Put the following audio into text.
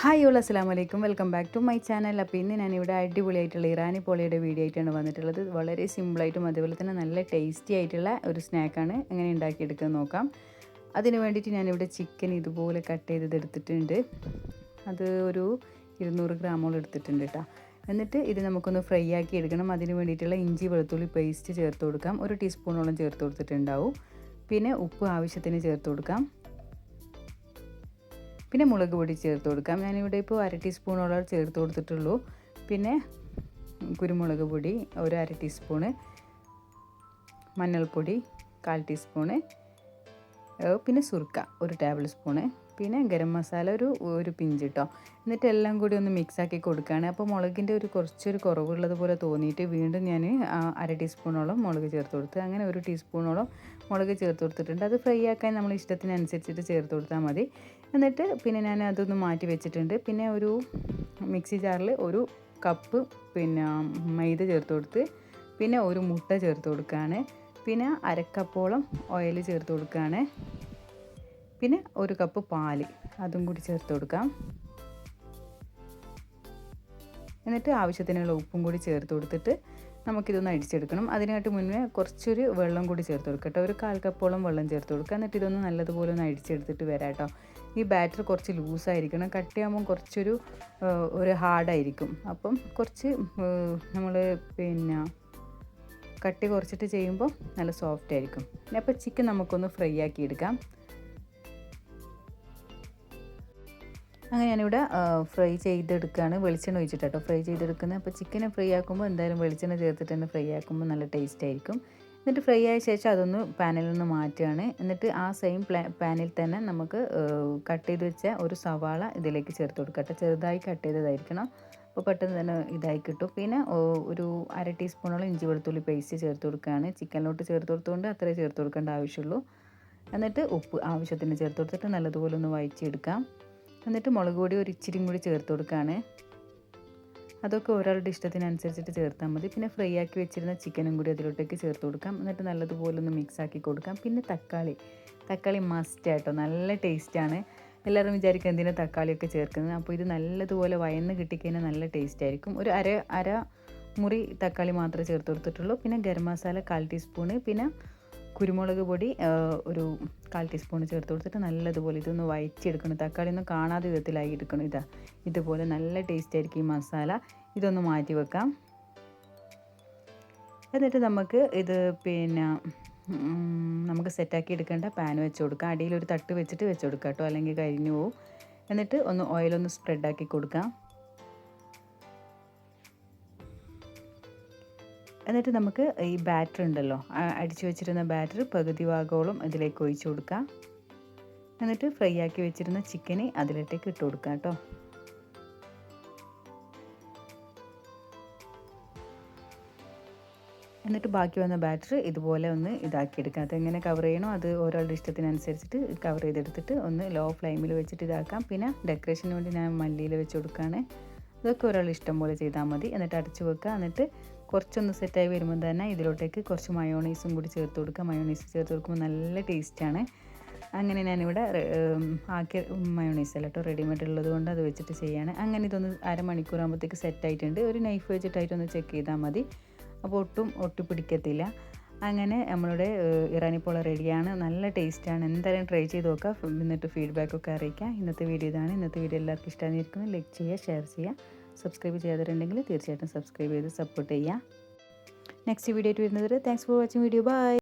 Hi all അസ്സലാമു അലൈക്കും, welcome back to my channel. അപ്പോൾ ഇന്ന് ഞാനിവിടെ അടിപൊളിയായിട്ടുള്ള ഇറാനി പോളയുടെ വീഡിയോ ആയിട്ടാണ് വന്നിട്ടുള്ളത്. വളരെ സിമ്പിളായിട്ടും അതുപോലെ തന്നെ നല്ല ടേസ്റ്റി ആയിട്ടുള്ള ഒരു സ്നാക്കാണ്. എങ്ങനെ ഉണ്ടാക്കിയെടുക്കുന്നത് നോക്കാം. അതിന് വേണ്ടിയിട്ട് ഞാനിവിടെ ചിക്കൻ ഇതുപോലെ കട്ട് ചെയ്തെടുത്തിട്ടുണ്ട്. അത് ഒരു 200 ഗ്രാമോളം എടുത്തിട്ടുണ്ട് കേട്ടോ. എന്നിട്ട് ഇത് നമുക്കൊന്ന് ഫ്രൈ ആക്കി എടുക്കണം. അതിന് വേണ്ടിയിട്ടുള്ള ഇഞ്ചി വെളുത്തുള്ളി പേസ്റ്റ് ചേർത്ത് കൊടുക്കാം. 1 ടീസ്പൂണോളം ചേർത്ത് കൊടുത്തിട്ടുണ്ടാവും. പിന്നെ ഉപ്പ് ആവശ്യത്തിന് ചേർത്ത് കൊടുക്കാം. പിന്നെ മുളക് പൊടി ചേർത്ത് കൊടുക്കാം. ഞാനിവിടെ ഇപ്പോൾ 1/2 ടീസ്പൂണോളം ചേർത്ത് കൊടുത്തിട്ടുള്ളൂ. പിന്നെ കുരുമുളക് പൊടി ഒരു 1/2 ടീസ്പൂണ്, മഞ്ഞൾപ്പൊടി 1/4 ടീസ്പൂണ്, പിന്നെ സുർക്ക 1 ടേബിൾ സ്പൂണ്, പിന്നെ ഗരം മസാല ഒരു പിഞ്ച് കേട്ടോ. എന്നിട്ട് എല്ലാം കൂടി ഒന്ന് മിക്സാക്കി കൊടുക്കുകയാണ്. അപ്പോൾ മുളകിൻ്റെ കുറച്ചൊരു കുറവുള്ളത് പോലെ തോന്നിയിട്ട് വീണ്ടും ഞാൻ 1/2 ടീസ്പൂണോളം മുളക് ചേർത്ത് കൊടുത്ത്, അങ്ങനെ 1 ടീസ്പൂണോളം മുളക് ചേർത്ത് കൊടുത്തിട്ടുണ്ട്. അത് ഫ്രൈ ആക്കാൻ നമ്മൾ ഇഷ്ടത്തിനനുസരിച്ചിട്ട് ചേർത്ത് കൊടുത്താൽ മതി. എന്നിട്ട് പിന്നെ ഞാൻ അതൊന്ന് മാറ്റി വെച്ചിട്ടുണ്ട്. പിന്നെ ഒരു മിക്സി ജാറിൽ 1 കപ്പ് പിന്നെ മൈദ ചേർത്ത് കൊടുത്ത്, പിന്നെ 1 മുട്ട ചേർത്ത് കൊടുക്കുകയാണ്. പിന്നെ 1/2 കപ്പോളം ഓയിൽ ചേർത്ത് കൊടുക്കുകയാണ്. പിന്നെ 1 കപ്പ് പാല് അതും കൂടി ചേർത്ത് കൊടുക്കാം. എന്നിട്ട് ആവശ്യത്തിനുള്ള ഉപ്പും കൂടി ചേർത്ത് കൊടുത്തിട്ട് നമുക്കിതൊന്ന് അടിച്ചെടുക്കണം. അതിനായിട്ട് മുന്നേ കുറച്ചൊരു വെള്ളം കൂടി ചേർത്ത് കൊടുക്കുക കേട്ടോ. ഒരു 1/4 കപ്പോളം വെള്ളം ചേർത്ത് കൊടുക്കുക. എന്നിട്ട് ഇതൊന്ന് നല്ലതുപോലെ ഒന്ന് അടിച്ചെടുത്തിട്ട് വരാം കേട്ടോ. ഈ ബാറ്റർ കുറച്ച് ലൂസായിരിക്കണം. കട്ടിയാകുമ്പം കുറച്ചൊരു ഹാർഡായിരിക്കും. അപ്പം കുറച്ച് നമ്മൾ പിന്നെ കട്ടി കുറച്ചിട്ട് ചെയ്യുമ്പോൾ നല്ല സോഫ്റ്റ് ആയിരിക്കും. അപ്പോൾ ചിക്കൻ നമുക്കൊന്ന് ഫ്രൈ ആക്കി എടുക്കാം. അങ്ങനെ ഞാനിവിടെ ഫ്രൈ ചെയ്തെടുക്കുകയാണ്. വെളിച്ചെണ്ണ ഒഴിച്ചിട്ട് കേട്ടോ ഫ്രൈ ചെയ്തെടുക്കുന്നത്. അപ്പോൾ ചിക്കനെ ഫ്രൈ ആക്കുമ്പോൾ എന്തായാലും വെളിച്ചെണ്ണ ചേർത്തിട്ട് തന്നെ ഫ്രൈ ആക്കുമ്പോൾ നല്ല ടേസ്റ്റ് ആയിരിക്കും. എന്നിട്ട് ഫ്രൈ ആയ ശേഷം അതൊന്ന് പാനിൽ നിന്ന് മാറ്റുകയാണ്. എന്നിട്ട് ആ സെയിം പാനിൽ തന്നെ നമുക്ക് കട്ട് ചെയ്ത് വെച്ച ഒരു സവാള ഇതിലേക്ക് ചേർത്ത് കൊടുക്കാം കേട്ടോ. ചെറുതായി കട്ട് ചെയ്തതായിരിക്കണം. അപ്പോൾ പെട്ടെന്ന് തന്നെ ഇതായി കിട്ടും. പിന്നെ ഒരു 1/2 ടീസ്പൂണോളം ഇഞ്ചി വെളുത്തുള്ളി പേസ്റ്റ് ചേർത്ത് കൊടുക്കുകയാണ്. ചിക്കനിലോട്ട് ചേർത്ത് കൊടുത്തുകൊണ്ട് അത്രേ ചേർത്ത് കൊടുക്കേണ്ട ആവശ്യമുള്ളൂ. എന്നിട്ട് ഉപ്പ് ആവശ്യത്തിന് ചേർത്ത് കൊടുത്തിട്ട് നല്ലതുപോലെ ഒന്ന് വഴറ്റിയെടുക്കാം. എന്നിട്ട് മുളക് പൊടി ഒരു ഇച്ചിരിയും കൂടി ചേർത്ത് കൊടുക്കുകയാണ്. അതൊക്കെ ഒരാളുടെ ഇഷ്ടത്തിനനുസരിച്ചിട്ട് ചേർത്താൽ മതി. പിന്നെ ഫ്രൈ ആക്കി വെച്ചിരുന്ന ചിക്കനും കൂടി അതിലോട്ടേക്ക് ചേർത്ത് കൊടുക്കാം. എന്നിട്ട് നല്ലതുപോലെ ഒന്ന് മിക്സ് ആക്കി കൊടുക്കാം. പിന്നെ തക്കാളി മസ്റ്റ് ആട്ടോ, നല്ല ടേസ്റ്റാണ്. എല്ലാവരും വിചാരിക്കും എന്തിനാണ് തക്കാളിയൊക്കെ ചേർക്കുന്നത്. അപ്പോൾ ഇത് നല്ലതുപോലെ വയന്ന് കിട്ടിക്കഴിഞ്ഞാൽ നല്ല ടേസ്റ്റ് ആയിരിക്കും. ഒരു അര മുറി തക്കാളി മാത്രമേ ചേർത്ത് കൊടുത്തിട്ടുള്ളൂ. പിന്നെ ഗരം മസാല 1/4 ടീസ്പൂണ്, പിന്നെ കുരുമുളക് പൊടി ഒരു 1/4 ടീസ്പൂൺ ചേർത്ത് കൊടുത്തിട്ട് നല്ലതുപോലെ ഇതൊന്ന് വഴറ്റിയെടുക്കണം. തക്കാളി ഒന്നും കാണാതെ വിധത്തിലായി എടുക്കണം. ഇതുപോലെ നല്ല ടേസ്റ്റ് ആയിരിക്കും ഈ മസാല. ഇതൊന്ന് മാറ്റി വെക്കാം. എന്നിട്ട് നമുക്ക് ഇത് പിന്നെ നമുക്ക് സെറ്റാക്കി എടുക്കേണ്ട പാൻ വെച്ച് കൊടുക്കാം. അടിയിൽ ഒരു തട്ട് വെച്ചിട്ട് വെച്ച് കൊടുക്കാം കേട്ടോ, അല്ലെങ്കിൽ കരിഞ്ഞു പോവും. എന്നിട്ട് ഓയിലൊന്ന് സ്പ്രെഡാക്കി കൊടുക്കാം. എന്നിട്ട് നമുക്ക് ഈ ബാറ്റർ ഉണ്ടല്ലോ, അടിച്ചു വെച്ചിരുന്ന ബാറ്റർ പകുതി ഭാഗത്തോളം ഇതിലേക്ക് ഒഴിച്ചു കൊടുക്കാം. എന്നിട്ട് ഫ്രൈ ആക്കി വെച്ചിരുന്ന ചിക്കന് അതിലേക്ക് ഇട്ട് കൊടുക്കാം കേട്ടോ. എന്നിട്ട് ബാക്കി വന്ന ബാറ്റർ ഇതുപോലെ ഒന്ന് ഇതാക്കിയെടുക്കാം. അതെങ്ങനെ കവർ ചെയ്യണോ അത് ഓരോരുടെ ഇഷ്ടത്തിനനുസരിച്ചിട്ട് കവർ ചെയ്തെടുത്തിട്ട് ഒന്ന് ലോ ഫ്ലെയിമിൽ വെച്ചിട്ട് ഇതാക്കാം. പിന്നെ ഡെക്കറേഷന് വേണ്ടി ഞാൻ മല്ലിയിൽ വെച്ച് കൊടുക്കുകയാണ്. അതൊക്കെ ഒരാളുടെ ഇഷ്ടം പോലെ ചെയ്താൽ മതി. എന്നിട്ട് അടച്ചു വെക്കുക. എന്നിട്ട് കുറച്ചൊന്ന് സെറ്റായി വരുമ്പോൾ തന്നെ ഇതിലോട്ടേക്ക് കുറച്ച് മയോണൈസും കൂടി ചേർത്ത് കൊടുക്കുക. മയോണൈസ് ചേർത്ത് കൊടുക്കുമ്പോൾ നല്ല ടേസ്റ്റാണ്. അങ്ങനെ ഞാനിവിടെ ആക്കിയ മയോണൈസ് അല്ല കേട്ടോ, റെഡിമെയ്ഡ് ഉള്ളത് കൊണ്ട് അത് വെച്ചിട്ട് ചെയ്യാണ്. അങ്ങനെ ഇതൊന്ന് അരമണിക്കൂർ ആകുമ്പോഴത്തേക്ക് സെറ്റായിട്ടുണ്ട്. ഒരു നൈഫ് വെച്ചിട്ടായിട്ടൊന്ന് ചെക്ക് ചെയ്താൽ മതി. അപ്പോൾ ഒട്ടിപ്പിടിക്കത്തില്ല. അങ്ങനെ നമ്മളുടെ ഇറാനി പോള റെഡിയാണ്. നല്ല ടേസ്റ്റാണ്. എന്തായാലും ട്രൈ ചെയ്ത് നോക്കുക. എന്നിട്ട് ഫീഡ്ബാക്കൊക്കെ അറിയിക്കാം. ഇന്നത്തെ വീഡിയോ ഇതാണ്. ഇന്നത്തെ വീഡിയോ എല്ലാവർക്കും ഇഷ്ടമായിരിക്കുന്നു. ലൈക്ക് ചെയ്യുക, ഷെയർ ചെയ്യുക. സബ്സ്ക്രൈബ് ചെയ്യാത്തവരുണ്ടെങ്കിൽ തീർച്ചയായിട്ടും സബ്സ്ക്രൈബ് ചെയ്ത് സപ്പോർട്ട് ചെയ്യുക. നെക്സ്റ്റ് വീഡിയോ ആയിട്ട് വരുന്നത് വരെ thanks for watching video. By.